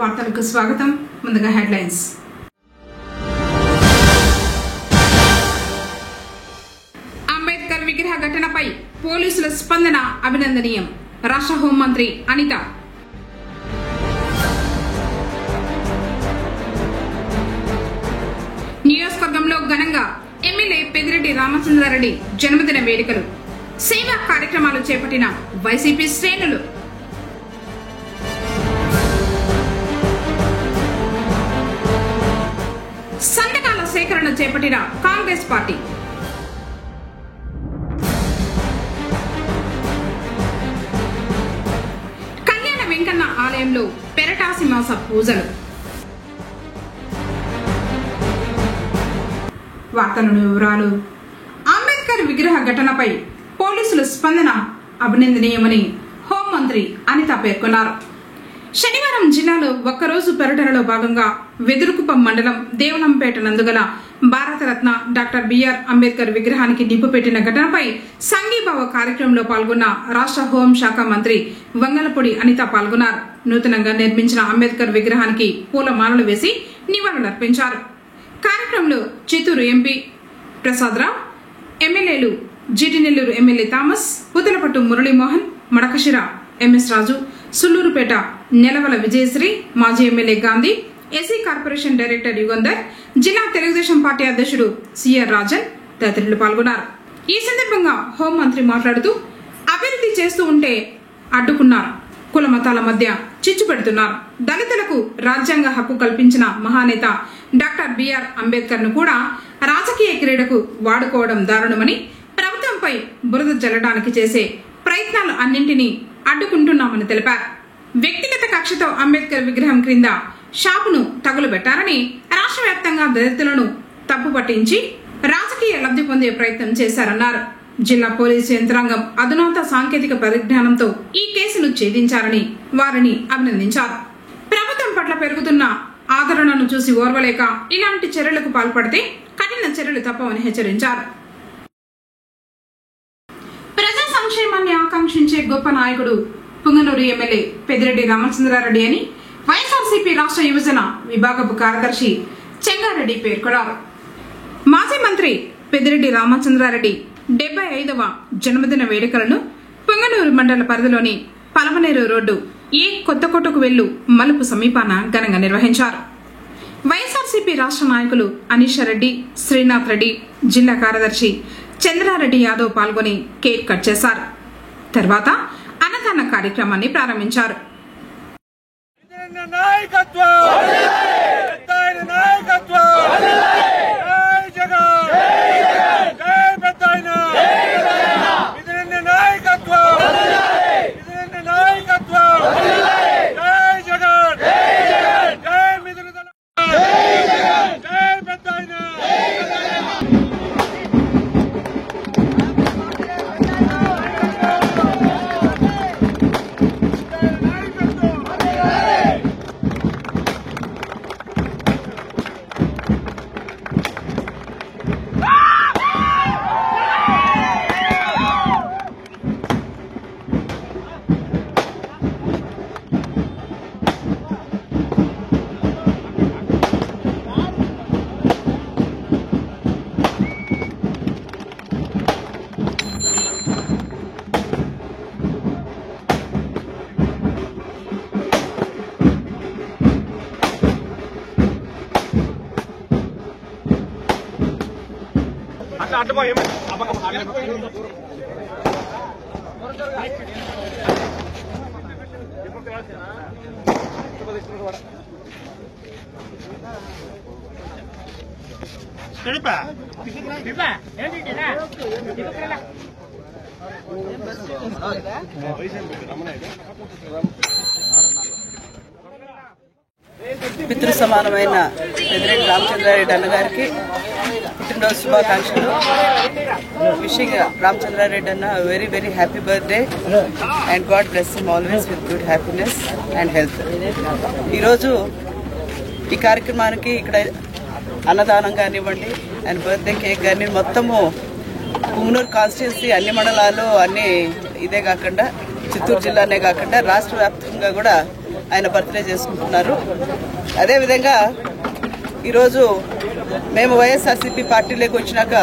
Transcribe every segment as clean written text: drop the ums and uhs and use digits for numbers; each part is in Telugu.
వార్తలకు స్వాగతం. ముందుగా హెడ్లైన్స్. అంబేద్కర్ విగ్రహ ఘటనపై పోలీసుల స్పందన అభినందనీయం. రాష్ట్ర హోంమంత్రి అనిత. నియోజకవర్గంలో ఘనంగా ఎమ్మెల్యే పెద్దిరెడ్డి రామచంద్రారెడ్డి జన్మదిన వేడుకలు. సేవా కార్యక్రమాలు చేపట్టిన వైసీపీ శ్రేణులు. సంతకాల సేకరణ చేపట్టిన కాంగ్రెస్ పార్టీ. కళ్యాణ వెంకన్న ఆలయంలో పెరటాసి మాస పూజలు. వార్తలను వివరాలు. అంబేద్కర్ విగ్రహ ఘటనపై పోలీసుల స్పందన అభినందనీయమని హోంమంత్రి అనిత పేర్కొన్నారు. శనివారం జిల్లాలో ఒక్కరోజు పర్యటనలో భాగంగా వెదురుకుప్పం మండలం దేవలంపేట నందుగల భారతరత్న డాక్టర్ బిఆర్ అంబేద్కర్ విగ్రహానికి నిప్పు పెట్టిన ఘటనపై సంఘీభావ కార్యక్రమంలో పాల్గొన్న రాష్ట్ర హోంశాఖ మంత్రి వంగలపూడి అనిత పాల్గొన్నారు. నూతనంగా నిర్మించిన అంబేద్కర్ విగ్రహానికి పూలమాలలు వేసి నివాళులర్పించారు. కార్యక్రమంలో చిత్తూరు ఎంపీ ప్రసాదరావు, ఎమ్మెల్యేలు GT Nellore MLA Thomas, Puthalapattu Muralimohan, Madakasira MS Raju, Sullurpeta Nelavala Vijayasri, మాజీ MLA Gandhi, SC corporation director Yugandhar, జిల్లా తెలుగుదేశం పార్టీ అధ్యక్షుడు సిఆర్ రాజన్ తదితరులు పాల్గొన్నారు. ఈ సందర్భంగా హోంమంత్రి మాట్లాడుతూ అభివృద్ధి చేస్తూ ఉంటే అడ్డుకున్నారు, కుల మతాల మధ్య చిచ్చు పెడుతున్నారు, దళితులకు రాజ్యాంగ హక్కు కల్పించిన మహానేత డాక్టర్ బిఆర్ అంబేద్కర్ ను కూడా రాజకీయ క్రీడకు వాడుకోవడం దారుణమని, ప్రభుత్వంపై బురద జల్లడానికి చేసే ప్రయత్నాలు అన్నింటినీ అడ్డుకుంటున్నామని తెలిపారు. వ్యక్తిగత కక్షతో అంబేద్కర్ విగ్రహం క్రింద షాపును తగులబెట్టారని, రాష్ట్ర వ్యాప్తంగా దళితులను తప్పు పట్టించి రాజకీయ లబ్ధి పొందే ప్రయత్నం చేశారన్నారు. జిల్లా పోలీసు యంత్రాంగం అధునాత సాంకేతిక పరిజ్ఞానంతో ఈ కేసును ఛేదించారని వారిని అభినందించారు. ప్రభుత్వం పట్ల పెరుగుతున్న ఆదరణను చూసి ఓర్వలేక ఇలాంటి చర్యలకు పాల్పడితే కఠిన చర్యలు తప్పవని హెచ్చరించారు. ప్రజా సంక్షేమాన్ని ఆకాంక్షించే గొప్ప నాయకుడు పుంగనూరు ఎమ్మెల్యే పెద్దిరెడ్డి రామచంద్రారెడ్డి అని వైఎస్ఆర్సీపీ రాష్ట్ర యువజన విభాగపు కార్యదర్శి చెంగారెడ్డి పేర్కొన్నారు. మాజీ మంత్రి పెద్దిరెడ్డి రామచంద్రారెడ్డి 75వ జన్మదిన వేడుకలను పుంగనూరు మండల పరిధిలోని పలమనేరు రోడ్డు ఏ కొత్తకోటకు వెళ్ళు మలుపు సమీపాన ఘనంగా నిర్వహించారు. వైఎస్ఆర్సీపీ రాష్ట్ర నాయకులు అనీషారెడ్డి, శ్రీనాథ్ రెడ్డి, జిల్లా కార్యదర్శి చంద్రారెడ్డి యాదవ్ పాల్గొని కేక్ కట్ చేశారు. తర్వాత అన్నదాన కార్యక్రమాన్ని ప్రారంభించారు. పితృ సమానమైన పెద్దిరెడ్డి రామచంద్రారెడ్డి అన్నగారికి పుట్టినరోజు శుభాకాంక్షలు. విషింగ్ రామచంద్రారెడ్డి అన్న very very happy birthday and God bless him always with good happiness and health. ఈరోజు ఈ కార్యక్రమానికి ఇక్కడ అన్నదానం కానివ్వండి అండ్ బర్త్డే కేక్ కానీ మొత్తము పుంగనూరు కాన్స్టిట్యున్సీ అన్ని మండలాలు అన్ని ఇదే కాకుండా చిత్తూరు జిల్లానే కాకుండా రాష్ట్ర వ్యాప్తంగా కూడా ఆయన బర్త్డే చేసుకుంటున్నారు. అదేవిధంగా ఈరోజు మేము వైఎస్ఆర్సీపీ పార్టీలోకి వచ్చినాక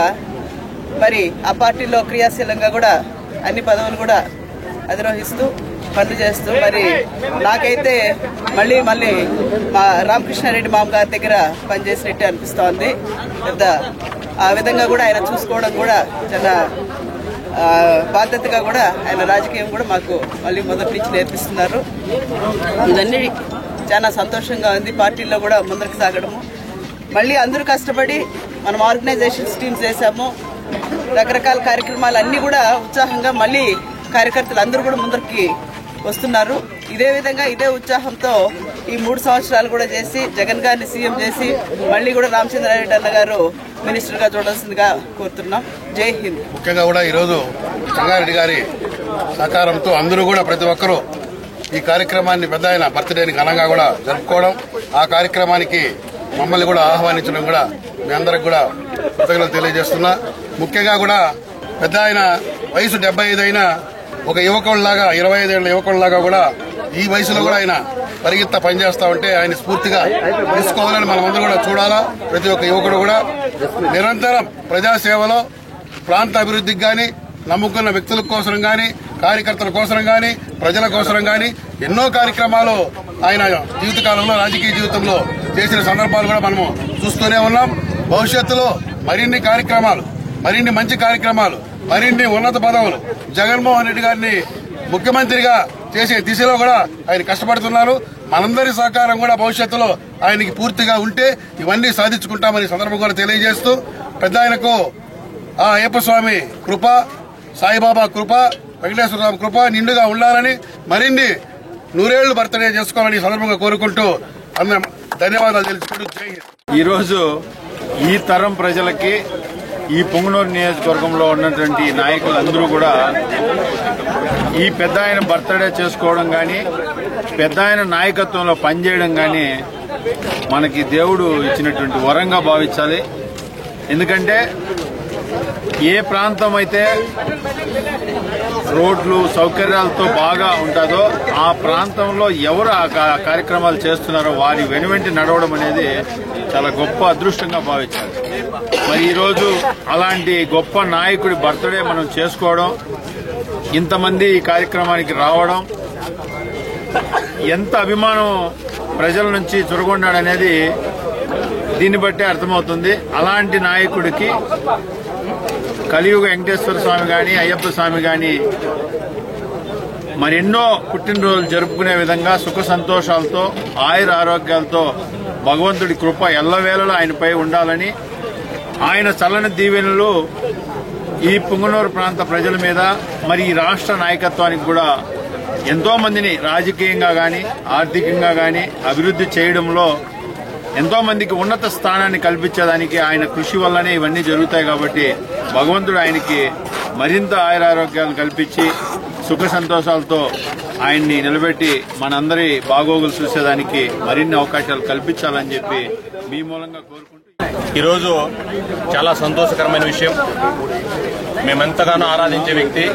మరి ఆ పార్టీలో క్రియాశీలంగా కూడా అన్ని పదవులు కూడా అధిరోహిస్తూ పనులు చేస్తూ మరి నాకైతే మళ్ళీ మా రామకృష్ణారెడ్డి మామగారి దగ్గర పనిచేసినట్టే అనిపిస్తోంది. పెద్ద ఆ విధంగా కూడా ఆయన చూసుకోవడం కూడా చాలా బాధ్యతగా కూడా ఆయన రాజకీయం కూడా మాకు మళ్ళీ మొదటి నుంచి నేర్పిస్తున్నారు. ఇవన్నీ చాలా సంతోషంగా ఉంది. పార్టీలో కూడా ముందరికి సాగడము, మళ్ళీ అందరూ కష్టపడి మనం ఆర్గనైజేషన్స్ టీమ్స్ చేశాము, రకరకాల కార్యక్రమాలు అన్నీ కూడా ఉత్సాహంగా మళ్ళీ కార్యకర్తలు అందరూ కూడా ముందరికి వస్తున్నారు. ఇదే విధంగా ఇదే ఉత్సాహంతో ఈ 3 సంవత్సరాలు కూడా చేసి జగన్ గారిని సీఎం చేసి మళ్ళీ కూడా రామచంద్రారెడ్డి అన్న గారు మినిస్టర్గా చూడాల్సిందిగా కోరుతున్నాం. జై హింద్. ముఖ్యంగా కూడా ఈరోజు సంగారెడ్డి గారి సహకారంతో అందరూ కూడా ప్రతి ఒక్కరూ ఈ కార్యక్రమాన్ని పెద్ద ఆయన బర్త్డేని ఘనంగా కూడా జరుపుకోవడం, ఆ కార్యక్రమానికి మమ్మల్ని కూడా ఆహ్వానించడం కూడా మీ అందరికి కూడా కృతజ్ఞతలు తెలియజేస్తున్నా. ముఖ్యంగా కూడా పెద్ద ఆయన వయసు 75 అయినా ఒక యువకుడిలాగా 25 ఏళ్ల యువకుడిలాగా కూడా ఈ వయసులో కూడా ఆయన పరిగెత్త పనిచేస్తా ఉంటే ఆయన స్ఫూర్తిగా తీసుకోవాలని మనమందరూ కూడా చూడాలా. ప్రతి ఒక్క యువకుడు కూడా నిరంతరం ప్రజాసేవలో ప్రాంత అభివృద్ధికి గాని, నమ్ముకున్న వ్యక్తుల కోసం గాని, కార్యకర్తల కోసం గాని, ప్రజల కోసం గాని ఎన్నో కార్యక్రమాలు ఆయన జీవితకాలంలో రాజకీయ జీవితంలో చేసిన సందర్భాలు కూడా మనము చూస్తూనే ఉన్నాం. భవిష్యత్తులో మరిన్ని కార్యక్రమాలు, మరిన్ని మంచి కార్యక్రమాలు, మరిన్ని ఉన్నత పదవులు జగన్మోహన్ రెడ్డి గారిని ముఖ్యమంత్రిగా చేసే దిశలో కూడా ఆయన కష్టపడుతున్నారు. మనందరి సహకారం కూడా భవిష్యత్తులో ఆయనకి పూర్తిగా ఉంటే ఇవన్నీ సాధించుకుంటామని సందర్భం కూడా తెలియజేస్తూ పెద్ద ఆయనకు ఆ అయ్యప్ప స్వామి కృప, సాయిబాబా కృప, వెంకటేశ్వరరావు కృప నిండుగా ఉండాలని, మరిన్ని 100 ఏళ్లు బర్త్డే చేసుకోవాలని సందర్భంగా కోరుకుంటూ అందరం ధన్యవాదాలు తెలుసుకుంటూ జై హింద్. ఈరోజు ఈ తరం ప్రజలకి ఈ పొంగనూరు నియోజకవర్గంలో ఉన్నటువంటి నాయకులందరూ కూడా ఈ పెద్ద ఆయన బర్త్డే చేసుకోవడం కానీ, పెద్ద ఆయన నాయకత్వంలో పనిచేయడం కానీ మనకి దేవుడు ఇచ్చినటువంటి వరంగా భావించాలి. ఎందుకంటే ఏ ప్రాంతం అయితే రోడ్లు సౌకర్యాలతో బాగా ఉంటుందో ఆ ప్రాంతంలో ఎవరు ఆ కార్యక్రమాలు చేస్తున్నారో వారి వెనువెంటి నడవడం అనేది చాలా గొప్ప అదృష్టంగా భావించాలి. మరి ఈరోజు అలాంటి గొప్ప నాయకుడి బర్త్డే మనం చేసుకోవడం, ఇంతమంది ఈ కార్యక్రమానికి రావడం, ఎంత అభిమానం ప్రజల నుంచి చురగొన్నాడనేది దీన్ని బట్టే అర్థమవుతుంది. అలాంటి నాయకుడికి కలియుగ వెంకటేశ్వర స్వామి గాని, అయ్యప్ప స్వామి గాని మరెన్నో పుట్టినరోజులు జరుపుకునే విధంగా సుఖ సంతోషాలతో, ఆయుర ఆరోగ్యాలతో భగవంతుడి కృప ఎల్లవేళలా ఆయనపై ఉండాలని, ఆయన చల్లని దీవెనలు ఈ పుంగనూరు ప్రాంత ప్రజల మీద, మరి ఈ రాష్ట్ర నాయకత్వానికి కూడా ఎంతో మందిని రాజకీయంగా గాని, ఆర్థికంగా గాని అభివృద్ధి చేయడంలో ఎంతో మందికి ఉన్నత స్థానాన్ని కల్పించేదానికి ఆయన కృషి వల్లనే ఇవన్నీ జరుగుతాయి. కాబట్టి భగవంతుడు ఆయనకి మరింత ఆయురారోగ్యాలను కల్పించి సుఖ సంతోషాలతో ఆయన్ని నిలబెట్టి మనందరి బాగోగులు చూసేదానికి మరిన్ని అవకాశాలు కల్పించాలని చెప్పి మీ మూలంగా కోరుకుంటూ, ఈరోజు చాలా సంతోషకరమైన విషయం. మేమెంతగానో ఆరాధించే వ్యక్తి,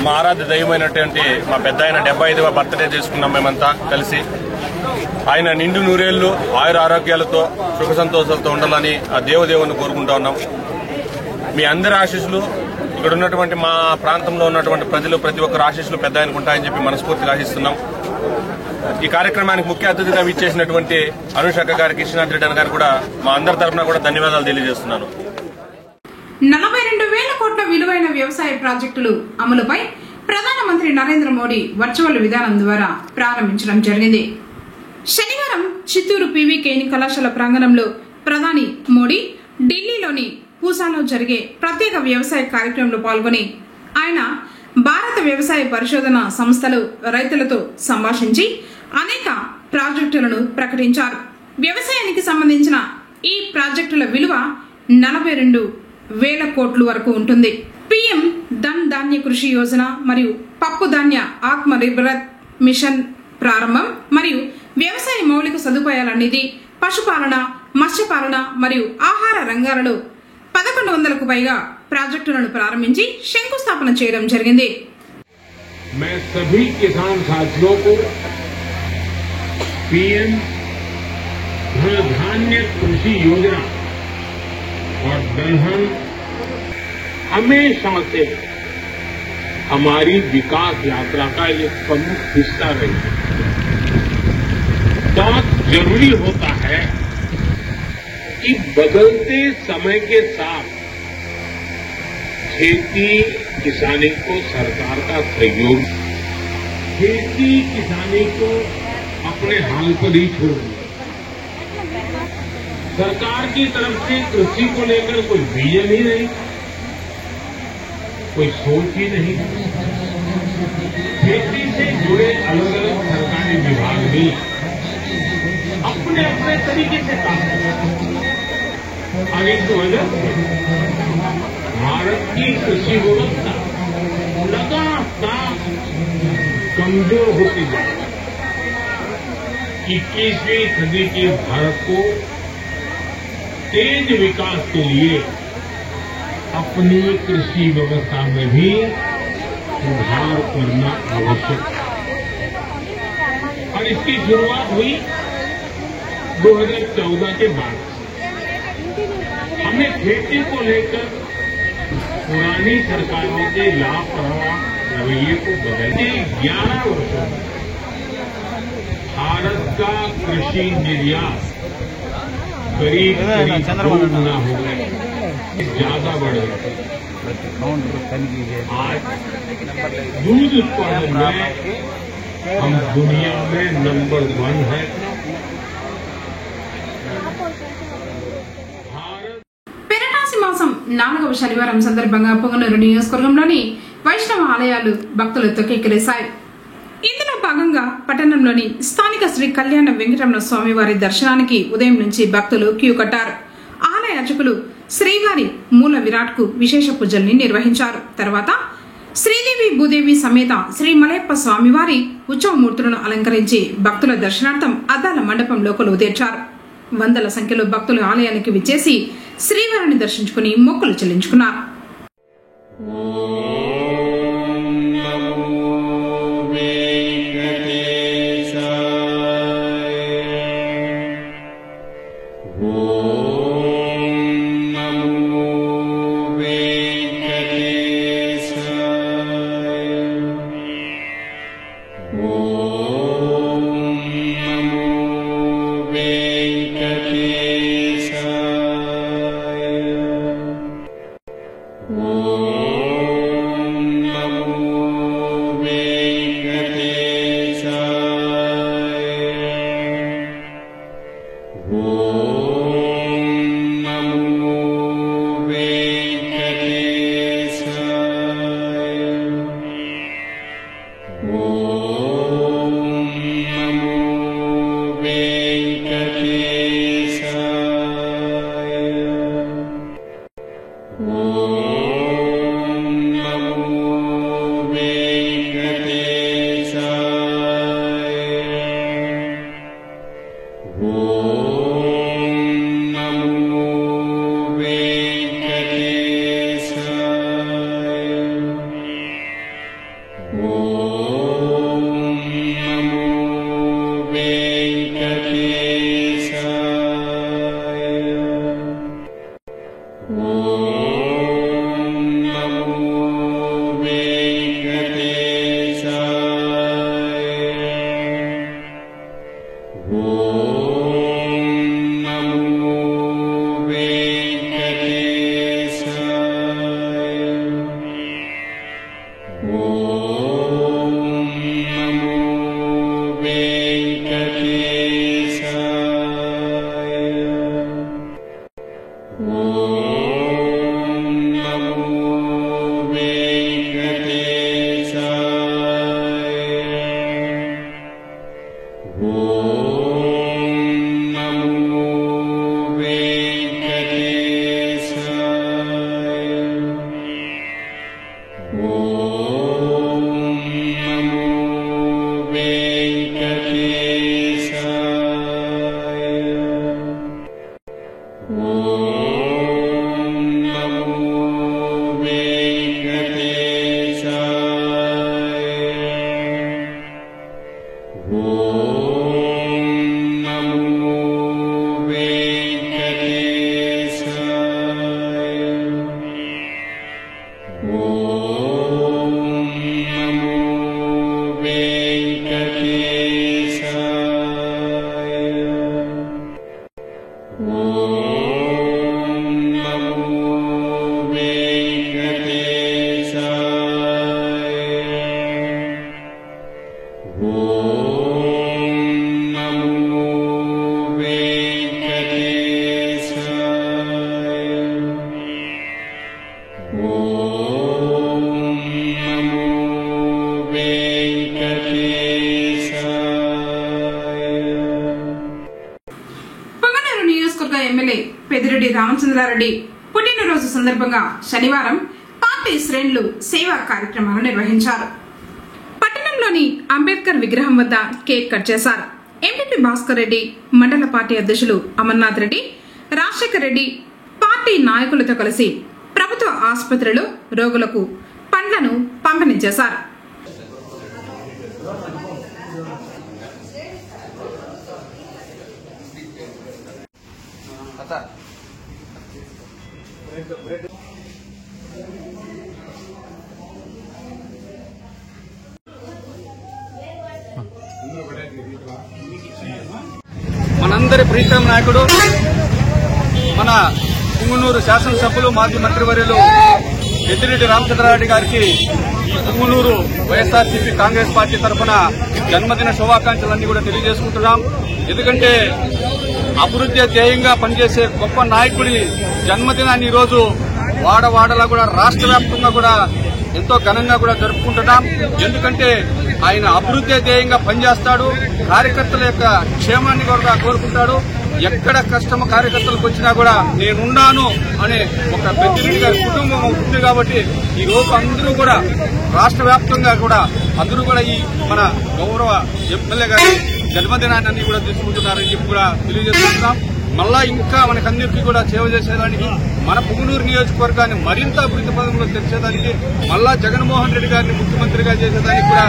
మా ఆరాధ్య దైవమైనటువంటి మా పెద్ద ఆయన 75వ బర్త్డే చేసుకున్నాం మేమంతా కలిసి. ఆయన నిండు 100 ఏళ్లు ఆయుర ఆరోగ్యాలతో సుఖ సంతోషాలతో ఉండాలని ఆ దేవదేవుని కోరుకుంటా ఉన్నాం. మీ అందరి ఆశీస్సులు, ఇక్కడ ఉన్నటువంటి మా ప్రాంతంలో ఉన్నటువంటి ప్రజలు ప్రతి ఒక్కరు ఆశీస్సులు పెద్ద ఆయనకు ఉంటాయని చెప్పి మనస్ఫూర్తిగా ఆశిస్తున్నాం. ఈ కార్యక్రమానికి ముఖ్య అతిథిగా విచ్చేసినటువంటి అనుషక్క గారికి, కృష్ణాథ్ రెడ్డి అన్న గారు కూడా మా అందరి తరఫున కూడా ధన్యవాదాలు తెలియజేస్తున్నాను. 42,000 కోట్ల విలువైన వ్యవసాయ ప్రాజెక్టులు అమలుపై ప్రధానమంత్రి నరేంద్ర మోడీ వర్చువల్ విధానం ద్వారా ప్రారంభించడం జరిగింది. శనివారం చిత్తూరు పీవీకేని కళాశాల ప్రాంగణంలో ప్రధాని మోడీ ఢిల్లీలోని పూసాలో జరిగే ప్రత్యేక వ్యవసాయ కార్యక్రమంలో పాల్గొని ఆయన భారత వ్యవసాయ పరిశోధన సంస్థలు రైతులతో సంభాషించి అనేక ప్రాజెక్టులను ప్రకటించారు. వ్యవసాయానికి సంబంధించిన ఈ ప్రాజెక్టుల విలువ 42,000 కోట్లు వరకు ఉంటుంది. పీఎం ధన్ ధాన్య కృషి యోజన మరియు పప్పు ధాన్య ఆత్మ నిర్భర్ మిషన్ ప్రారంభం మరియు వ్యవసాయ మౌలిక సదుపాయాల నిధి, పశుపాలన, మత్స్యపాలన మరియు ఆహార రంగాలలో 1100కు పైగా ప్రాజెక్టులను ప్రారంభించి శంకుస్థాపన చేయడం జరిగింది. मैं सभी किसान साथियों को पीएम धनधान्य कृषि योजना और दलहन हमेशा से हमारी विकास यात्रा का एक प्रमुख हिस्सा रही है। बहुत जरूरी होता है कि बदलते समय के साथ खेती किसानी को सरकार का सहयोग, खेती किसानी को अपने हाल पर ही छोड़ दिया। सरकार की तरफ से कृषि को लेकर कोई विजन ही नहीं, कोई सोच ही नहीं। खेती से जुड़े अलग अलग सरकारी विभाग भी अपने अपने तरीके से काम कर रहे हैं। और इस वजह से भारत की कृषि व्यवस्था लगातार कमजोर होती जा रही है। 21वीं सदी के भारत को तेज विकास के लिए अपनी कृषि व्यवस्था में भी सुधार करना आवश्यक है। और इसकी शुरुआत हुई 2014 के बाद। हमें खेती को लेकर पुरानी सरकारों के लापरवाह रवैये को बदलने 11 वर्षों में भारत का कृषि निर्यात करीब 2 गुना हो गया, ज्यादा बढ़ गया। आज दूध उत्पादन में हम दुनिया में नंबर 1 है। పెరటాసి మాసం 4వ శనివారం సందర్భంగా పొంగనూరు నియోజకవర్గంలోని వైష్ణవ ఆలయాలు భక్తులతో కిక్కిరిశాయి. ఇందులో భాగంగా పట్టణంలోని స్థానిక శ్రీ కళ్యాణ వెంకటరమణ స్వామివారి దర్శనానికి ఉదయం నుంచి భక్తులు క్యూ కట్టారు. ఆలయ అర్చకులు శ్రీవారి మూల విరాట్ కు విశేష పూజల్ని నిర్వహించారు. తర్వాత శ్రీదేవి భూదేవి సమేత శ్రీ మలయప్ప స్వామివారి ఉత్సవమూర్తులను అలంకరించి భక్తుల దర్శనార్థం అద్దాల మండపంలో కొలువు తీర్చారు. వందల సంఖ్యలో భక్తులు ఆలయానికి విచ్చేసి శ్రీవారిని దర్శించుకుని మొక్కులు చెల్లించుకున్నారు. పొంగనూరు నియోజకవర్గ ఎమ్మెల్యే పెద్దిరెడ్డి రామచంద్రారెడ్డి పుట్టినరోజు సందర్భంగా శనివారం పార్టీ శ్రేణులు సేవా కార్యక్రమాలు నిర్వహించారు. పట్టణంలోని అంబేద్కర్ విగ్రహం వద్ద కేక్ కట్ చేశారు. ఎంపీపీ భాస్కర్ రెడ్డి, మండల పార్టీ అధ్యక్షులు అమర్నాథ్ రెడ్డి, రాజశేఖర్ రెడ్డి పార్టీ నాయకులతో కలిసి ప్రభుత్వ ఆసుపత్రిలో రోగులకు పండ్లను పంపిణీ చేశారు. మనందరి ప్రీతం నాయకుడు, మన పుంగనూరు శాసనసభ్యులు, మాజీ మంత్రివర్యులు పెద్దిరెడ్డి రామచంద్రారెడ్డి గారికి ఈ పుంగనూరు వైఎస్ఆర్సీపీ కాంగ్రెస్ పార్టీ తరఫున జన్మదిన శుభాకాంక్షలన్నీ కూడా తెలియజేసుకుంటున్నాం. ఎందుకంటే అభివృద్ధి ధ్యేయంగా పనిచేసే గొప్ప నాయకుడి జన్మదినాన్ని ఈరోజు వాడవాడలా కూడా రాష్ట్ర వ్యాప్తంగా కూడా ఎంతో ఘనంగా కూడా జరుపుకుంటున్నాం. ఎందుకంటే ఆయన అభివృద్ధి ధ్యేయంగా పనిచేస్తాడు, కార్యకర్తల యొక్క క్షేమాన్ని కూడా కోరుకుంటాడు. ఎక్కడ కష్టం కార్యకర్తలకు వచ్చినా కూడా నేనున్నాను అనే ఒక పెద్దిరెడ్డి గారి కుటుంబం ఉంది. కాబట్టి ఈ రోజు అందరూ కూడా రాష్ట్ర వ్యాప్తంగా కూడా అందరూ కూడా ఈ మన గౌరవ ఎమ్మెల్యే గారి జన్మదినాన్ని కూడా తీసుకుంటున్నారని చెప్పి కూడా తెలియజేస్తున్నాం. మళ్ళా ఇంకా మనకందరికీ కూడా సేవ చేసేదానికి, మన పుంగనూరు నియోజకవర్గాన్ని మరింత అభివృద్ధి పదంలో తెచ్చేదానికి, మళ్ళా జగన్మోహన్ రెడ్డి గారిని ముఖ్యమంత్రిగా చేసేదానికి కూడా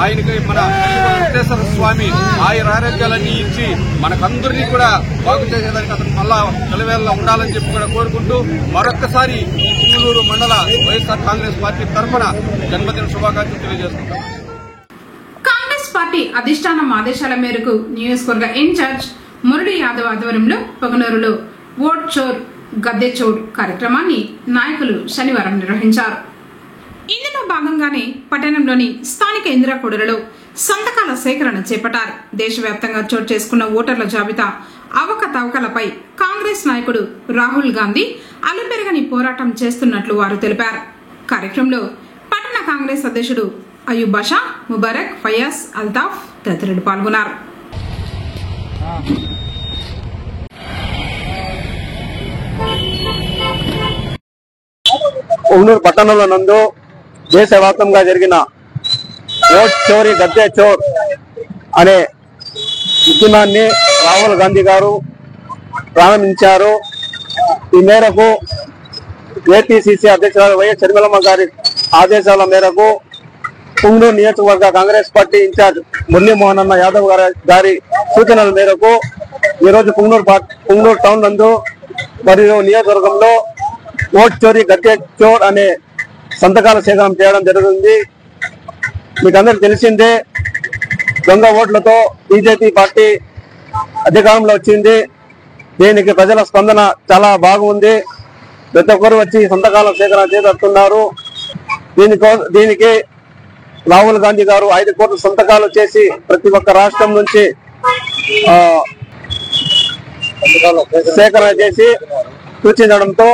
ఆయనకి మన వెంకటేశ్వర స్వామి ఆయన ఆరోగ్యాలన్నీ ఇచ్చి మనకందరినీ కూడా బాగు చేసేదానికి అతను మళ్ళా నిలవేళలా ఉండాలని చెప్పి కూడా కోరుకుంటూ మరొక్కసారి పుంగనూరు మండల వైఎస్ఆర్ కాంగ్రెస్ పార్టీ తరఫున జన్మదిన శుభాకాంక్షలు తెలియజేస్తున్నాం. కాంగ్రెస్ పార్టీ అధిష్టానం ఆదేశాల మేరకు నియోజకవర్గ ఇన్ఛార్జ్ మురళీ యాదవ్ ఆధ్వర్యంలో పొంగనూరులో ఓట్ చోర్ గద్దె చోర్ కార్యక్రమాన్ని నాయకులు శనివారం నిర్వహించారు. ఇందులో భాగంగానే పట్టణంలోని స్థానిక ఇందిరాకూడలలో సంతకాల సేకరణ చేపట్టారు. దేశవ్యాప్తంగా చోటు చేసుకున్న ఓటర్ల జాబితా అవకతవకలపై కాంగ్రెస్ నాయకుడు రాహుల్ గాంధీ అలుపెరగని పోరాటం చేస్తున్నట్లు వారు తెలిపారు. కార్యక్రమంలో పట్టణ కాంగ్రెస్ అధ్యక్షుడు అయూబ్ బాషా, ముబారక్, ఫయాజ్, అల్తాఫ్ తదితరులు పాల్గొన్నారు. పొంగనూరు పట్టణంలో నందు దేశవ్యాప్తంగా జరిగిన ఓట్ చోరీ గద్దె చోర్ అనే ఉద్యమాన్ని రాహుల్ గాంధీ గారు ప్రారంభించారు. ఈ మేరకు ఏపీసీసీ అధ్యక్షురాలు వైఎస్ షర్మిలమ్మ గారి ఆదేశాల మేరకు పుంగనూరు నియోజకవర్గ కాంగ్రెస్ పార్టీ ఇన్ఛార్జ్ మురళీమోహన్ అన్న యాదవ్ గారి సూచనల మేరకు ఈరోజు పుంగనూరు టౌన్ నందు మరియు నియోజకవర్గంలో ఓట్ చోరీ గద్దె చోర్ అనే సంతకాల సేకరణ చేయడం జరుగుతుంది. మీకు అందరికి తెలిసిందే, దొంగ ఓట్లతో బీజేపీ పార్టీ అధికారంలో వచ్చింది. దీనికి ప్రజల స్పందన చాలా బాగుంది. ప్రతి ఒక్కరు వచ్చి సంతకాల సేకరణ చేపడుతున్నారు. దీనికి రాహుల్ గాంధీ గారు 5 కోట్ల సంతకాలు చేసి ప్రతి ఒక్క రాష్ట్రం నుంచి సేకరణ చేసి సూచించడంతో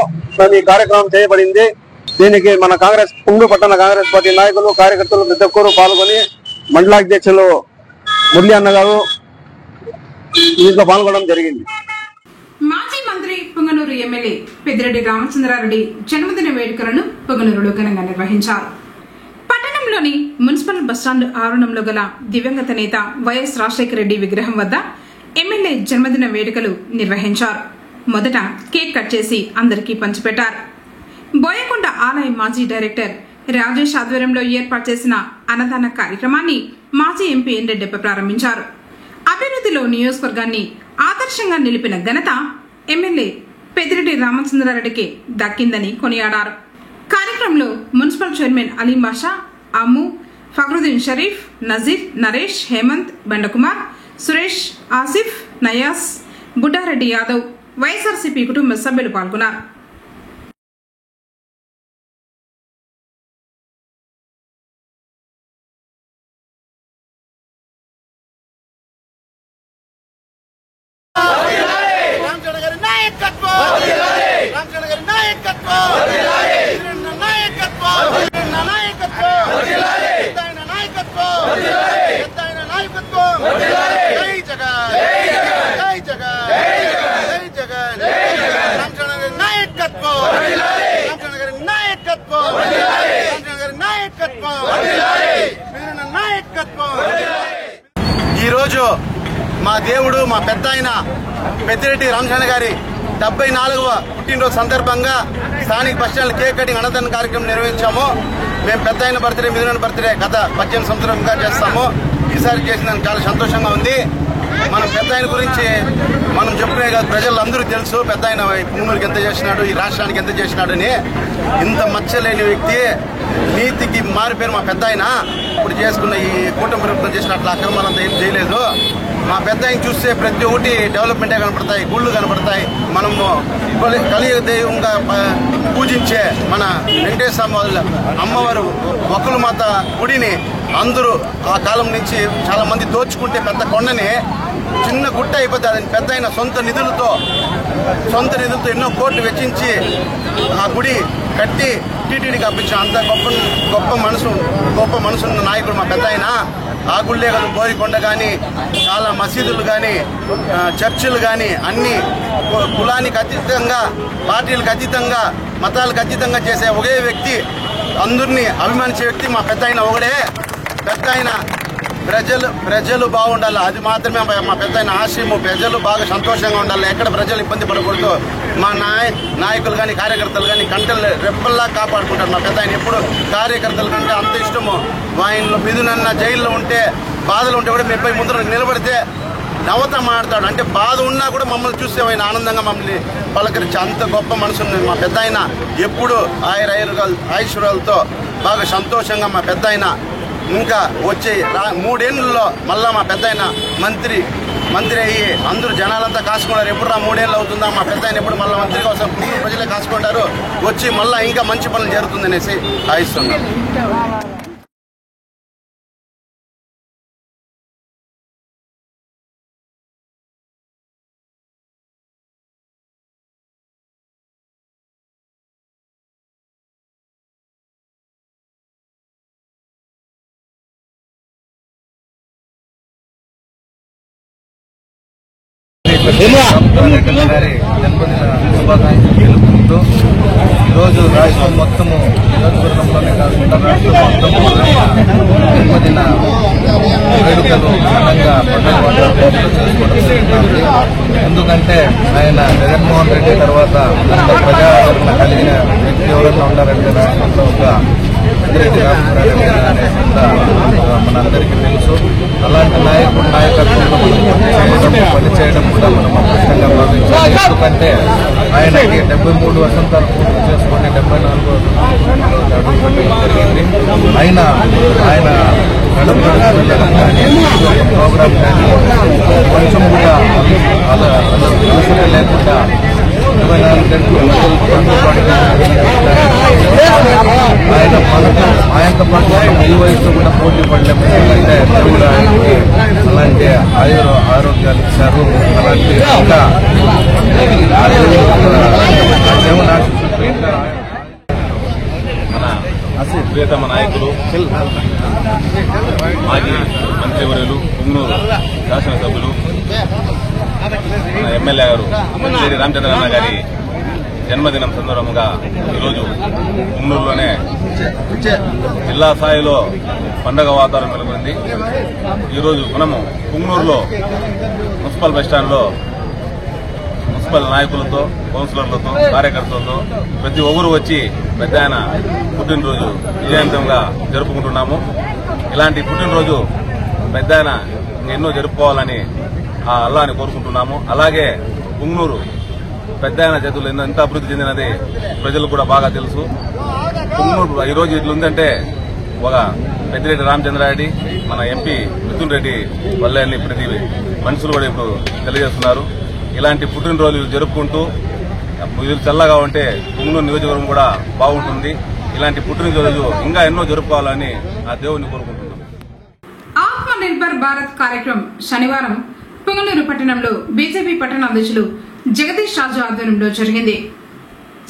ఈ కార్యక్రమం చేయబడింది. దీనికి మన పుంగనూరు పట్టణ కాంగ్రెస్ పార్టీ నాయకులు, కార్యకర్తలు ప్రతి ఒక్కరు పాల్గొని మండలాధ్యక్షులు మురళీ అన్న గారు దీంట్లో పాల్గొనడం జరిగింది. మాజీ మంత్రి పొంగనూరు ఎమ్మెల్యే పెద్దిరెడ్డి రామచంద్రారెడ్డి జన్మదిన వేడుకలను పొంగనూరులో ఘనంగా నిర్వహించారు. పట్టణంలోని మున్సిపల్ బస్టాండ్ ఆవరణంలో గల దివంగత నేత వైఎస్ రాజశేఖర రెడ్డి విగ్రహం వద్ద ఎమ్మెల్యే జన్మదిన వేడుకలు నిర్వహించారు. మొదట కేక్ కట్ చేసి అందరికీ పంచిపెట్టారు. బోయకొండ ఆలయ మాజీ డైరెక్టర్ రాజేష్ ఆధ్వర్యంలో ఏర్పాటు చేసిన అన్నదాన కార్యక్రమాన్ని మాజీ ఎంపీ ఎన్రెడ్డప్ప ప్రారంభించారు. అభివృద్ధిలో నియోజకవర్గాన్ని ఆదర్శంగా నిలిపిన ఘనత ఎమ్మెల్యే పెద్దిరెడ్డి రామచంద్రారెడ్డికి దక్కిందని కొనియాడారు. కార్యక్రమంలో మున్సిపల్ చైర్మన్ అలీం బాషా, అమ్ము, ఫక్రుద్దీన్ షరీఫ్, నజీర్, నరేష్, హేమంత్, బండకుమార్, సురేష్, ఆసిఫ్, నయాస్, బుడ్డారెడ్డి యాదవ్, వైఎస్ఆర్సీపీ కుటుంబ సభ్యులు పాల్గొన్నారు. రామచంద్ర గారి నాయకత్వం మా దేవుడు మా పెద్ద ఆయన పెద్దిరెడ్డి రామచంద్ర గారి 74వ పుట్టినరోజు సందర్భంగా స్థానిక బస్టాండ్ కేక్ కటింగ్ అన్నదాన కార్యక్రమం నిర్వహించాము. మేము పెద్ద ఆయన బర్త్డే, మిథున బర్త్డే గత 18 సంవత్సరంగా చేస్తాము. ఈసారి చేసినందుకు చాలా సంతోషంగా ఉంది. మనం పెద్ద ఆయన గురించి మనం చెప్పుకునే కాదు, ప్రజలందరూ తెలుసు పెద్ద ఆయన పుంగనూరుకి ఎంత చేసినాడు, ఈ రాష్ట్రానికి ఎంత చేసినాడని. ఇంత మచ్చలేని వ్యక్తి, నీతికి మారిపోయిన మా పెద్ద ఆయన ఇప్పుడు చేసుకున్న ఈ కూటమి ప్రభుత్వం చేసినట్లు అక్రమాలంతా ఏం చేయలేదు. మా పెద్ద ఆయన చూస్తే ప్రతి ఒక్కటి డెవలప్మెంటే కనపడతాయి, గుళ్ళు కనపడతాయి. మనము కలియుగ దైవంగా పూజించే మన వెంకటేశ్వర అమ్మవారు ఒక్కలు మాత గుడిని అందరూ ఆ కాలం నుంచి చాలా మంది దోచుకుంటే పెద్ద కొండని చిన్న గుట్ట అయిపోతుంది. అది పెద్ద అయిన సొంత నిధులతో ఎన్నో కోట్లు వెచ్చించి ఆ గుడి కట్టి టీటీడీకి అప్పించిన అంత గొప్ప మనసున్న నాయకుడు మా పెద్ద ఆయన. ఆ గుళ్ళే కాదు, బోరికొండ కానీ, చాలా మసీదులు కానీ, చర్చిలు కానీ అన్ని కులానికి అతీతంగా, పార్టీలకు అతీతంగా, మతాలకు అతీతంగా చేసే ఒకే వ్యక్తి, అందరినీ అభిమానించే వ్యక్తి మా పెద్ద ఆయన ఒకడే. పెద్ద ఆయన ప్రజలు బాగుండాలి, అది మాత్రమే మా పెద్ద ఆయన ఆశయము. ప్రజలు బాగా సంతోషంగా ఉండాలి, ఎక్కడ ప్రజలు ఇబ్బంది పడకూడదు. మా నాయకులు కానీ కార్యకర్తలు కానీ కంటలు రెప్పల్లా కాపాడుకుంటారు. మా పెద్ద ఆయన ఎప్పుడు కార్యకర్తల కంటే అంత ఇష్టము. ఆయనలో మిథునన్న జైల్లో ఉంటే, బాధలు ఉంటే కూడా మేము ముందర నిలబడితే నవ్వుతా మాట్లాడతాడు. అంటే బాధ ఉన్నా కూడా మమ్మల్ని చూస్తే ఆయన ఆనందంగా మమ్మల్ని పలకరించి అంత గొప్ప మనసు ఉంది మా పెద్ద ఆయన. ఎప్పుడు ఐశ్వర్యాలతో బాగా సంతోషంగా మా పెద్ద ఆయన ఇంకా వచ్చే 3 ఏళ్ళలో మళ్ళా మా పెద్ద ఆయన మంత్రి అయ్యి అందరూ జనాలంతా కాసుకున్నారు. ఎప్పుడు 3 ఏళ్ళు అవుతుందా మా పెద్ద ఆయన ఎప్పుడు మళ్ళీ మంత్రిగా వస్తారు, ప్రజలే కాసుకుంటారు, వచ్చి మళ్ళీ ఇంకా మంచి పనులు జరుగుతుందనేసి ఆశిస్తున్నాం. గారి జన్మదిన శుభాకాంక్షలు తెలుపుకుంటూ ఈరోజు రాష్ట్రం మొత్తము నియోజకవర్గంలోనే కాకుండా రాష్ట్రం మొత్తము జన్మదిన వేడుకలు ఘనంగా పండుగ వాతావరణంలో చేసుకోవడం జరుగుతుంది. ఎందుకంటే ఆయన జగన్మోహన్ రెడ్డి తర్వాత అంత ప్రజాదరణ కలిగిన వ్యక్తి ఎవరన్నా ఉన్నారంటే రాష్ట్రంలో ఒక పెద్దిరెడ్డి రామచంద్రారెడ్డి అనే మనందరికీ తెలుసు. అలాంటి నాయకత్వంలో మనం పనిచేయడం కూడా మనం అదృష్టంగా భావించాలి. ఎందుకంటే ఆయనకి 73 వసంతాలు పూర్తి చేసుకుని 74వ అడుగుపెట్టడం జరిగింది. ఆయన ప్రోగ్రాం కానీ కొంచెం కూడా అవసరం లేకుండా 24 గంటలు ఆయనతో పాటు ఈ వయసులో కూడా పోటీ పడలేము. ఎందుకంటే దేవుడు ఆయనకి అలాంటి ఆరోగ్యాలు ఇచ్చారు. అలాంటి ఇంకా మన ప్రియతమ నాయకులు మాజీ మంత్రివర్యులు పుంగనూరు శాసనసభ్యులు మన ఎమ్మెల్యే గారు పెద్దిరెడ్డి రామచంద్రన్న గారి జన్మదినం సందర్భంగా ఈరోజు పుంగనూరులోనే జిల్లా స్థాయిలో పండగ వాతావరణం నెలకొంది. ఈరోజు మనము పుంగనూరులో మున్సిపల్ బస్టాండ్లో మున్సిపల్ నాయకులతో, కౌన్సిలర్లతో, కార్యకర్తలతో ప్రతి ఒక్కరు వచ్చి పెద్ద ఆయన పుట్టినరోజు విజయవంతంగా జరుపుకుంటున్నాము. ఇలాంటి పుట్టినరోజు పెద్ద ఆయన ఎన్నో జరుపుకోవాలని ఆ అల్లాని కోరుకుంటున్నాము. అలాగే పుంగనూరు పెద్ద ఆయన చేతులు ఎంత అభివృద్ధి చెందినది ప్రజలకు కూడా బాగా తెలుసు. పుంగనూరు ఈరోజు ఇట్లుందంటే ఒక పెద్దిరెడ్డి రామచంద్రారెడ్డి, మన ఎంపీ మిథున్ రెడ్డి వల్లే అని ప్రతి మనుషులు కూడా ఇప్పుడు తెలియజేస్తున్నారు. ఇలాంటి పుట్టినరోజులు జరుపుకుంటూ వీళ్ళు చల్లగా ఉంటే పుంగనూరు నియోజకవర్గం కూడా బాగుంటుంది. ఇలాంటి పుట్టినరోజు ఇంకా ఎన్నో జరుపుకోవాలని ఆ దేవుడిని కోరుకుంటున్నాం. ఆత్మ నిర్భర్ భారత్ కార్యక్రమం శనివారం పుంగనూరు పట్టణంలో బీజేపీ పట్టణ అధ్యక్షులు జగదీష్ రాజు ఆధ్వర్యంలో జరిగింది.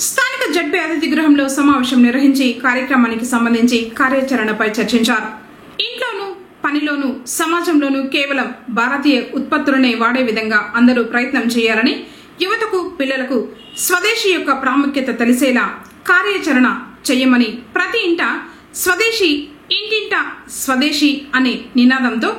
స్థానిక జడ్పీ అతిథి గృహంలో సమావేశం నిర్వహించి కార్యక్రమానికి సంబంధించి కార్యాచరణపై చర్చించారు. ఇంట్లోనూ, పనిలోనూ, సమాజంలోనూ కేవలం భారతీయ ఉత్పత్తులనే వాడే విధంగా అందరూ ప్రయత్నం చేయాలని, యువతకు, పిల్లలకు స్వదేశీ యొక్క ప్రాముఖ్యత తెలిసేలా కార్యాచరణ చేయమని, ప్రతి ఇంట స్వదేశీ, ఇంటింట స్వదేశీ అనే నినాదంతో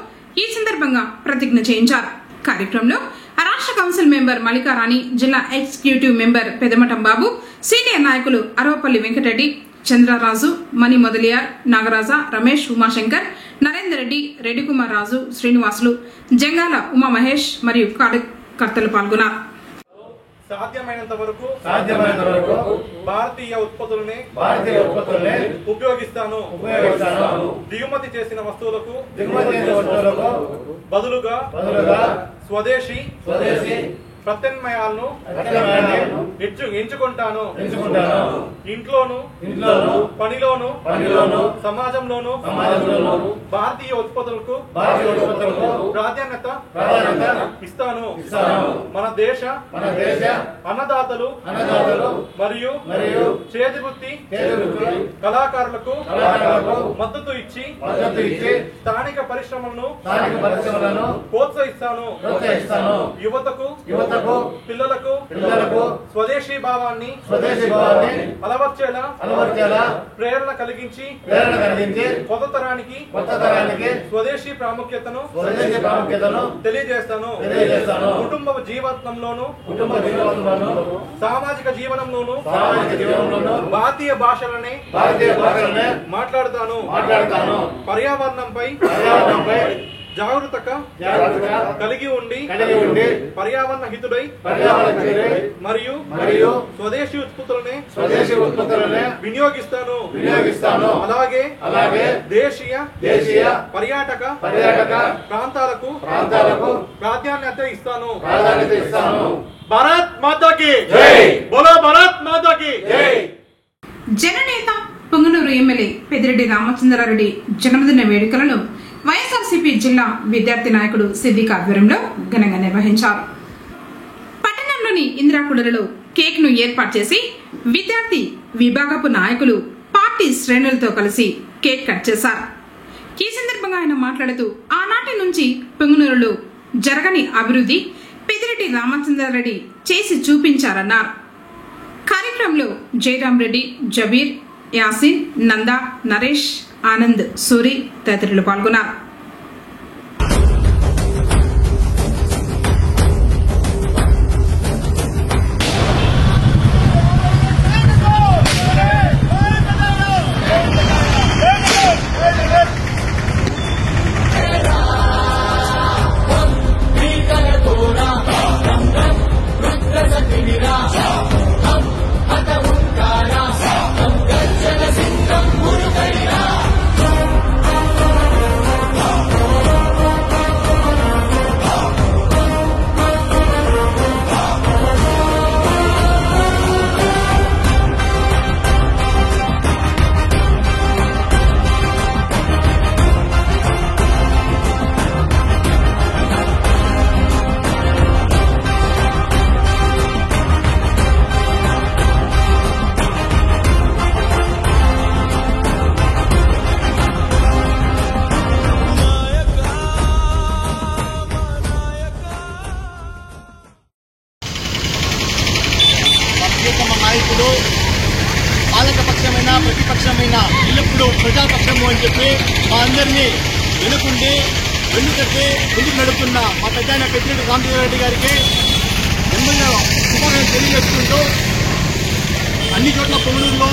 ఈ సందర్భంగా ప్రతిజ్ఞ చేయించారు. కార్యక్రమంలో రాష్ట్ర కౌన్సిల్ మెంబర్ మల్లికారాణి, జిల్లా ఎగ్జిక్యూటివ్ మెంబర్ పెదమటం బాబు, సీనియర్ నాయకులు అరవపల్లి వెంకటరెడ్డి, చంద్రరాజు, మణి మొదలియార్, నాగరాజ, రమేష్, ఉమాశంకర్, నరేందర్ రెడ్డి, రెడ్డి కుమార్ రాజు, శ్రీనివాసులు, జంగాల ఉమా మహేష్ మరియు కార్యకర్తలు పాల్గొన్నారు. సాధ్యమైనంత వరకు భారతీయ ఉత్పత్తులనే ఉపయోగిస్తాను. దిగుమతి చేసిన వస్తువులకు బదులుగా స్వదేశీ ప్రత్యామ్నాయాలను ఎంచుకుంటాను. ఇంట్లోను పనిలోను సమాజంలోను భారతీయ ఉత్పత్తులకు ప్రాధాన్యత ఇస్తాను. మన దేశ అన్నదాతలు మరియు చేతి వృత్తి కళాకారులకు మద్దతు ఇచ్చి స్థానిక పరిశ్రమలను ప్రోత్సహిస్తాను. యువతకు పిల్లలకు స్వదేశీ భావాన్ని అలవర్చేలా ప్రేరణ కలిగించి కొత్త తరానికి స్వదేశీ ప్రాముఖ్యతను తెలియజేస్తాను. కుటుంబ జీవితంలోను సామాజిక జీవనంలోను భారతీయ భాషలనే మాట్లాడుతాను. పర్యావరణంపై జాగృతక కలిగి ఉండి పర్యావరణ హితుడై మరియు స్వదేశీ ఉత్పత్తులనే వినియోగిస్తాను. అలాగే దేశీయ పర్యాటక ప్రాంతాలకు ప్రాధాన్యత ఇస్తాను. భారత్ మాతాకి బోలో, భారత్ మాతాకి జననేత పొంగనూరు ఎమ్మెల్యే పెద్దిరెడ్డి రామచంద్రారెడ్డి జన్మదిన వేడుకలను వైఎస్ఆర్సీపీ జిల్లా విద్యార్థి నాయకుడు సిద్దిక్ ఆధ్వర్యంలో ఘనంగా నిర్వహించారు. పట్టణంలోని ఇందిరాకుడలలో కేక్ ను ఏర్పాటు చేసి విద్యార్థి విభాగపు నాయకులు పార్టీ శ్రేణులతో కలిసి కేక్ కట్ చేశారు. ఈ సందర్భంగా ఆయన మాట్లాడుతూ ఆనాటి నుంచి పొంగనూరులో జరగని అభివృద్ధి పెద్దిరెడ్డి రామచంద్రారెడ్డి చేసి చూపించారన్నారు. కార్యక్రమంలో జయరాం రెడ్డి, జబీర్, యాసిన్, నందా, నరేష్, ఆనంద్, సూరి తదితరులు పాల్గొన్నారు. నాయకుడు పాలకపక్షమైన ప్రతిపక్షమైన ఎల్లప్పుడూ ప్రజాపక్షము అని చెప్పి మా అందరినీ వెనుకట్టి ముందుకు నడుపుతున్న మా పెద్దాయన పెద్దిరెడ్డి రామచంద్రారెడ్డి గారికి ఎమ్మెల్యే శుభాకాంక్షలు తెలియజేసుకుంటూ అన్ని చోట్ల పొంగనూరు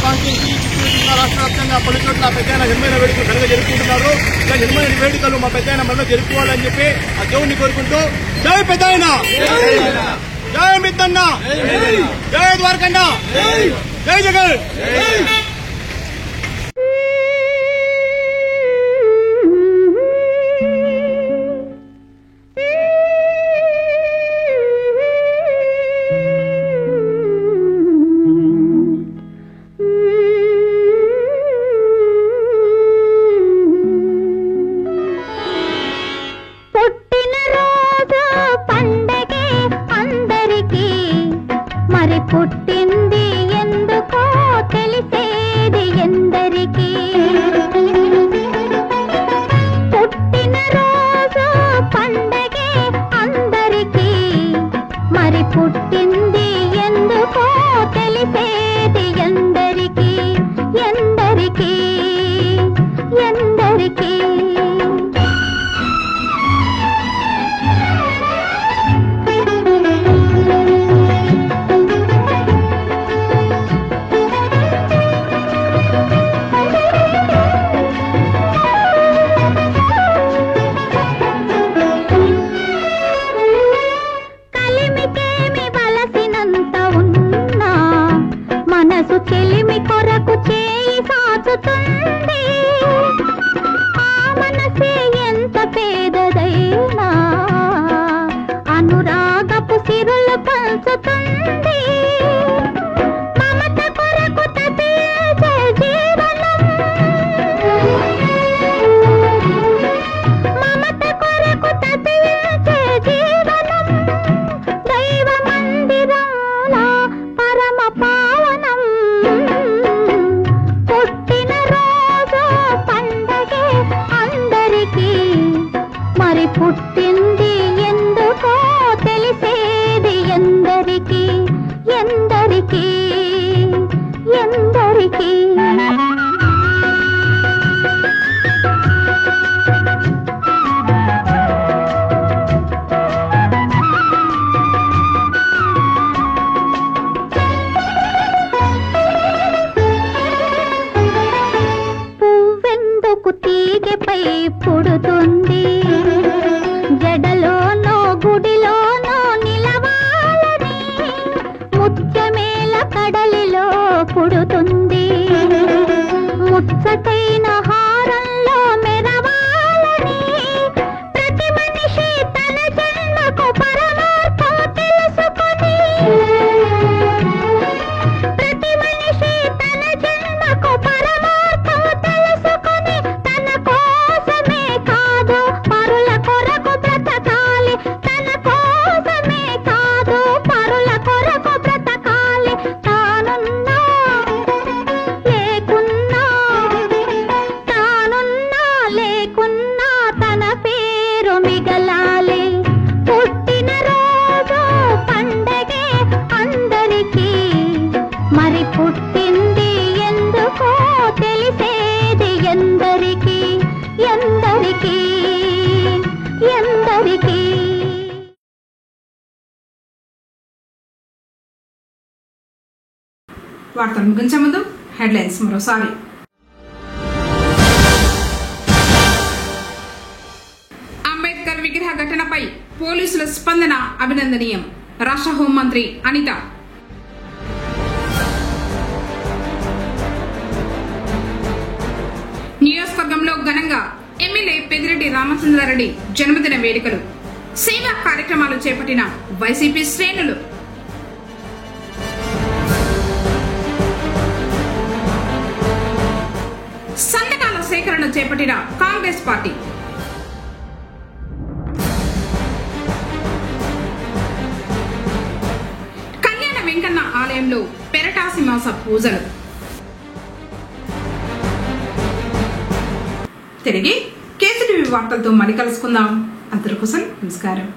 కాన్స్టిట్యూన్సీ, చిత్తూరు జిల్లా రాష్ట్ర వ్యాప్తంగా పలు చోట్ల పెద్దాయన నిర్మాణ వేడుకలు ఘనంగా జరుపుకుంటున్నారు. ఇలా నిర్మాణ వేడుకలు మా పెద్దాయన మనలో జరుపుకోవాలని చెప్పి ఆ దేవుడిని కోరుకుంటూ జై పెద్దాయన, జై మిత్తన్న, జై ద్వారకండ, జై జగన్. పుట్టింది ఎందుకో తెలిసే చవకైన హారంలో మెరవాలని ప్రతి మనిషి తన జన్మకు పరమార్థం తెలుసుకొని ప్రతి మనిషి తన జన్మకు పరమార్థం తెలుసుకొని తన కోసమే కాదు పరుల కొరకు బ్రతకాలి తన కోసమే కాదు పరుల కొరకు బ్రతకాలి తానున్నా లేకున్నా తన పేరు మిగలాలి పుట్టిన రోజు పండగే అందరికీ మరి పుట్టింది ఎందుకో తెలిసేది ఎందరికీ ఎందరికీ ఎందరికీ వార్తలు ముగించే ముందు హెడ్లైన్స్ మరోసారి. అంబేద్కర్ విగ్రహ ఘటనపై పోలీసుల స్పందన అభినందనీయం. రాష్ట్ర హోంమంత్రి అనిత. నియోజకవర్గంలో ఘనంగా ఎమ్మెల్యే పెద్దిరెడ్డి రామచంద్రారెడ్డి జన్మదిన వేడుకలు. సేవా కార్యక్రమాలు చేపట్టిన వైసీపీ శ్రేణులు. సంతకాల సేకరణ చేపట్టిన కాంగ్రెస్ పార్టీ. కళ్యాణ వెంకన్న ఆలయంలో పెరటాసి మాస పూజలు. తిరిగి కేసీటీవీ వార్తలతో మళ్ళీ కలుసుకుందాం. అందరి కోసం నమస్కారం.